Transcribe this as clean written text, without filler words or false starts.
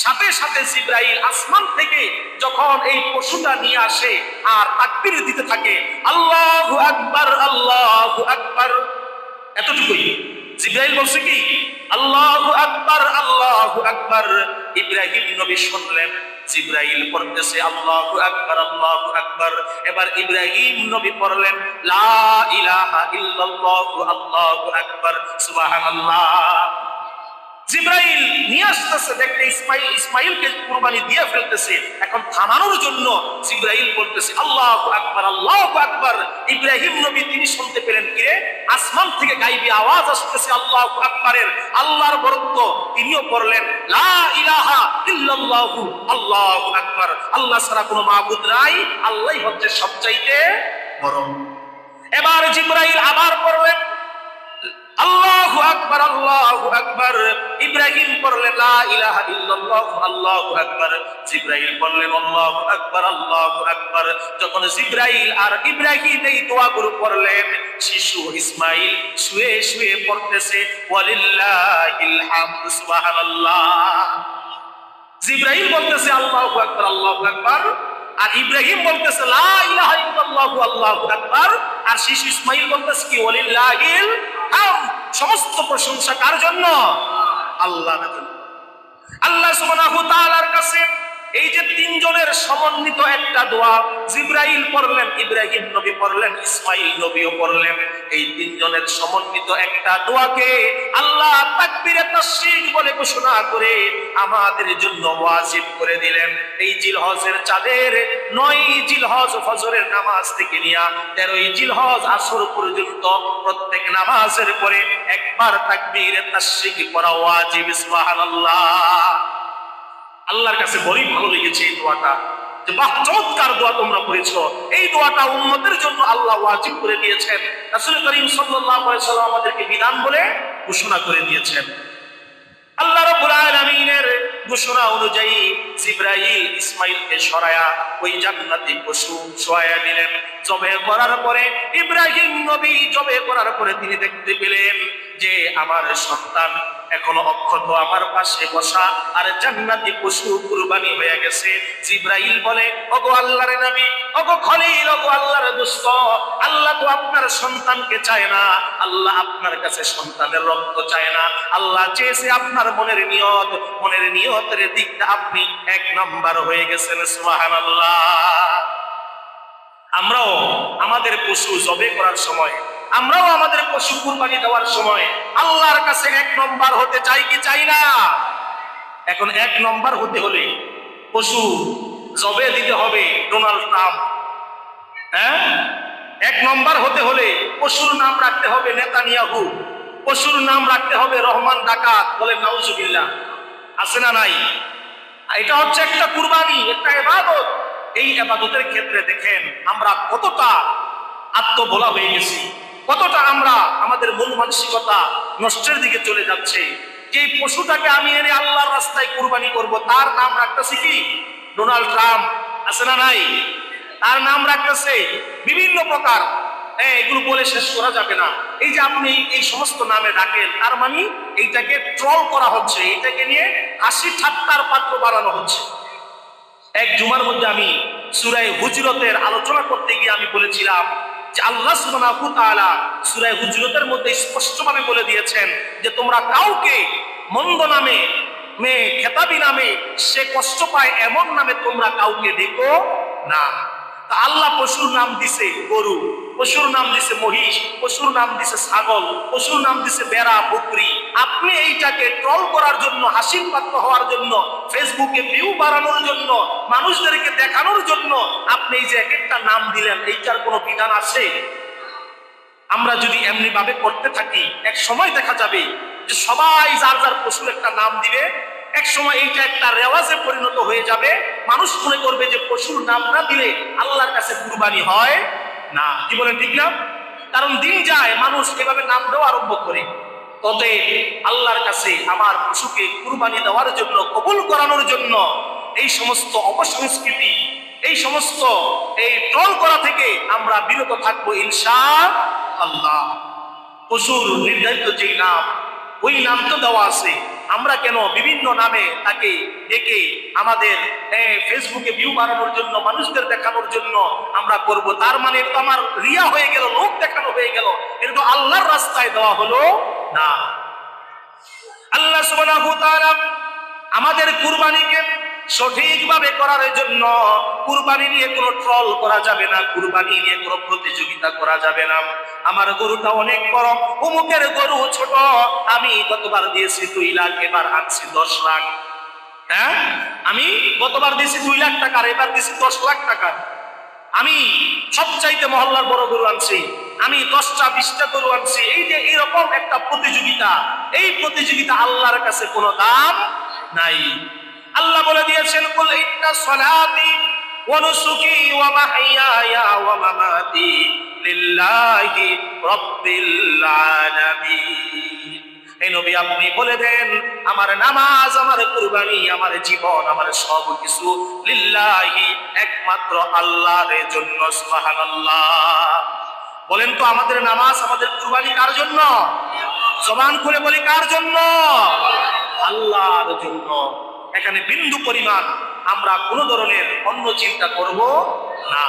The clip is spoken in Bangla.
সাথে সাথে জিবরাইল আসমান থেকে যখন এই পশুটা নিয়ে আসে আর তাকবীর দিতে থাকে, আল্লাহু আকবার আল্লাহু আকবার, এতটুকুই। জিবরাইল বলছে কি আল্লাহু আকবার আল্লাহু আকবার। ইব্রাহিম নবী শুনলেন জিবরাইল পড়তেছে আল্লাহু আকবার আল্লাহু আকবার। এবার ইব্রাহিম নবী পড়লেন লা ইলাহা ইল্লাল্লাহু আল্লাহু আকবার সুবহানাল্লাহ। জিবরাইল নিয়ে আসতেছে, দেখতে ইসমাইলকে কুরবানি দিয়ে ফেলতেছে। এখন থামানোর জন্য জিবরাইল বলতেছে আল্লাহু আকবার আল্লাহু আকবার। ইব্রাহিম নবী তিনি শুনতে পেলেন কিরে আসমান থেকে গায়বী আওয়াজ আসতেছে আল্লাহু আকবারের, আল্লাহর বরত্ব। তিনিও পড়লেন লা ইলাহা ইল্লাল্লাহু আল্লাহু আকবার, আল্লাহ ছাড়া কোনো মাবুদ নাই, আল্লাহই হচ্ছে সবচাইতে বড়। এবার জিবরাইল আবার পড়লেন আল্লাহু আকবার আল্লাহু আকবার। ইব্রাহিম পড়লেন লা ইলাহা ইল্লাল্লাহু আল্লাহু আকবার। জিবরাইল বললেন আল্লাহু আকবার আল্লাহু আকবার। যখন জিবরাইল আর ইব্রাহিম এই দোয়াগুলো পড়লেন, শিশু ইসমাইল শুয়ে শুয়ে পড়তেছে ওয়ালিল্লাহিল হামদ সুবহানাল্লাহ। জিবরাইল বলতেছে আল্লাহু আকবার আল্লাহু আকবার, আর ইব্রাহিম বলতেছে লা ইলাহা ইল্লাল্লাহু আল্লাহু আকবার, আর শিশু ইসমাইল বলতেছে কি ওয়ালিল্লাহিল হামদ। সমস্ত প্রশংসা কার জন্য? আল্লাহর জন্য। আল্লাহ সুবহানাহু ওয়া তাআলার কাছে এই যে তিনজনের সমন্বিত একটা দোয়া, জিবরাইল পড়লেন, ইব্রাহিম নবী পড়লেন, ইসমাইল নবীও পড়লেন, এই তিনজনের সমন্বিত একটা দোয়াকে আল্লাহ তাকবীরে তাশরীক বলে ঘোষণা করে আমাদের জন্য ওয়াজিব করে দিলেন। এই জিলহজের চাঁদের 9 জিলহজ ফজরের নামাজ থেকে নিয়ে 13 জিলহজ আসর পর্যন্ত প্রত্যেক নামাজের পরে একবার তাকবীরে তাশরীক করা ওয়াজিব। সুবহানাল্লাহ। আল্লাহর কাছে বড়ই ভালো লেগেছে এই দোয়াটা, যে বাহ চমৎকার দোয়া তোমরা করেছো। এই দোয়াটা উম্মতের জন্য আল্লাহ ওয়াজিব করে দিয়েছেন। রাসূল করিম সাল্লাল্লাহু আলাইহি ওয়াসাল্লাম আমাদেরকে বিধান বলে ঘোষণা করে দিয়েছেন। আল্লাহ রাব্বুল আলামিনের ঘোষণা অনুযায়ী জিবরাইল ইসমাইলকে সরায়া ওই জান্নাতি পশু শোয়ায়া দিলেন। জবে করার পরে ইব্রাহিম নবী জবে করার পরে তিনি দেখতে পেলেন যে আমার সন্তান এখনো অক্ষত আমার পাশে বসা, আর জান্নাতি পশু কুরবানি হয়ে গেছে। জিবরাইল বলে ওগো আল্লাহর নবী, ওগো খলিল, ওগো আল্লাহর দোস্ত, আল্লাহ তো আপনার সন্তানকে চায় না, আল্লাহ আপনার কাছে সন্তানের রক্ত চায় না, আল্লাহ চেয়েছে আপনার মনের নিয়ত, মনের নিয়তের দিকটা আপনি 1 নাম্বার হয়ে গেছেন। সুবহানাল্লাহ। আমরাও আমাদের পশু জবে করার সময়, আমরাও আমাদের পশু কুরবানি দেওয়ার সময় আল্লাহর কাছে 1 নম্বর হতে চাই কি চাই না? এখন 1 নম্বর হতে হলে পশু জবে দিতে হবে ডোনাল্ড ট্রাম্প। হ্যাঁ, 1 নম্বর হতে হলে পশুর নাম রাখতে হবে নেতানিয়াহু, পশুর নাম রাখতে হবে রহমান ডাকাত। বলে নাউজুবিল্লাহ। আছে না নাই? এটা হচ্ছে একটা কুরবানি, একটা ইবাদত। এই ইবাদতের ক্ষেত্রে দেখেন আমরা কতটা আত্মভোলা হয়ে গেছি, কতটা আমরা আমাদের মন মানসিকতা নষ্টের দিকে চলে যাচ্ছে। যে পশুটাকে আমি এনে আল্লাহর রাস্তায় কুরবানি করব, তার নাম রাখতেছি কি ডোনাল্ড ট্রাম্প। আছে না নাই? তার নাম রাখতেছে বিভিন্ন প্রকার। এগুলো বলে শেষ করা যাবে না। এই যে আপনি এই সমস্ত নামে ডাকেন, তার মানে এইটাকে ট্রল করা হচ্ছে, এইটাকে নিয়ে হাসি ঠাট্টার পাত্র বানানো হচ্ছে। এক জুমার মধ্যে আমি সূরা হুজরাতের আলোচনা করতে গিয়ে আমি বলেছিলাম যে আল্লাহ সুবহানাহু ওয়া তাআলা সূরা হুজরাতের মধ্যে স্পষ্টভাবে বলে দিয়েছেন যে তোমরা কাউকে মন্দ নামে, খেতাবি নামে, সে কষ্ট পায় এমন নামে তোমরা কাউকে ডেকো না। তা আল্লাহ পশুর নাম দিছে গরু, পশুর নাম দিছে মহিষ, পশুর নাম দিছে ছাগল, পশুর নাম দিছে বেড়া, বকরি। আপনি এইটাকে ট্রল করার জন্য, হাসির পাত্র হওয়ার জন্য, ফেসবুকে ভিউ বাড়ানোর জন্য, মানুষদেরকে দেখানোর জন্য আপনি এই যে এক একটা নাম দিলেন, এইটার কোনো বিধান আছে? আমরা যদি এমনি ভাবে করতে থাকি, এক সময় দেখা যাবে যে সবাই যার যার পশুর একটা নাম দিবে। এক সময় এইটা একটা রেওয়াজে পরিণত হয়ে যাবে। মানুষ মনে করবে যে পশুর নাম না দিলে আল্লাহর কাছে কুরবানি হয় না। কি বলেন, ঠিক না? কারণ দিন যায় মানুষ এভাবে নাম দেওয়া আরম্ভ করে। অতএব আল্লাহর কাছে আমার পশুকে কুরবানি দেওয়ার জন্য, কবুল করানোর জন্য এই সমস্ত অপসংস্কৃতি, এই সমস্ত এই ট্রল করা থেকে আমরা বিরত থাকবো ইনশাআল্লাহ। পশুর নির্ধারিত যে নাম, ওই নাম তো দেওয়া আছে, আমরা কেন বিভিন্ন নামে তাকে ডেকে আমাদের ফেসবুকে ভিউ বাড়ানোর জন্য, মানুষদের দেখানোর জন্য আমরা করব? তার মানে এটা তো আমার রিয়া হয়ে গেল, লোক দেখানো হয়ে গেল, এটা তো আল্লাহর রাস্তায় দেওয়া হলো না। আল্লাহ সুবহানাহু ওয়া তাআলা আমাদের কুরবানিকে সঠিকভাবে করার জন্য, কুরবানি নিয়ে কোনো ট্রল করা যাবে না, কুরবানি নিয়ে কোনো প্রতিযোগিতা করা যাবে না। আমার গরুটা অনেক বড়, অমুকের গরু ছোট, আমি গতবার দিয়েছি 2 লাখ, এবার আনছি 10 লাখ। হ্যাঁ, আমি গতবার দিয়েছি 2 লাখ টাকা, এবার দিয়েছি 10 লাখ টাকা। আমি সবচাইতে মহল্লার বড় গরু আনছি, আমি 10টা 20টা গরু আনছি। এই যে এরকম একটা প্রতিযোগিতা, এই প্রতিযোগিতা আল্লাহর কাছে কোনো দাম নাই। আল্লাহ বলে দিয়েছেন, কুল ইন্না সলাতি ওয়া নুসুকি ওয়া মাহইয়ায়া ওয়া মামাতি লিল্লাহি রাব্বিল আলামিন। এই নবী আপনি বলে দেন, আমার নামাজ, আমার কুরবানি, আমার জীবন, আমার সব কিছু লিল্লাহি, একমাত্র আল্লাহর জন্য। সুবহানাল্লাহ। বলেন তো, আমাদের নামাজ, আমাদের কুরবানি কার জন্য? জবান খুলে বলি, কার জন্য? আল্লাহর জন্য। এখানে বিন্দু পরিমাণ আমরা কোনো ধরনের অন্য চিন্তা করব না।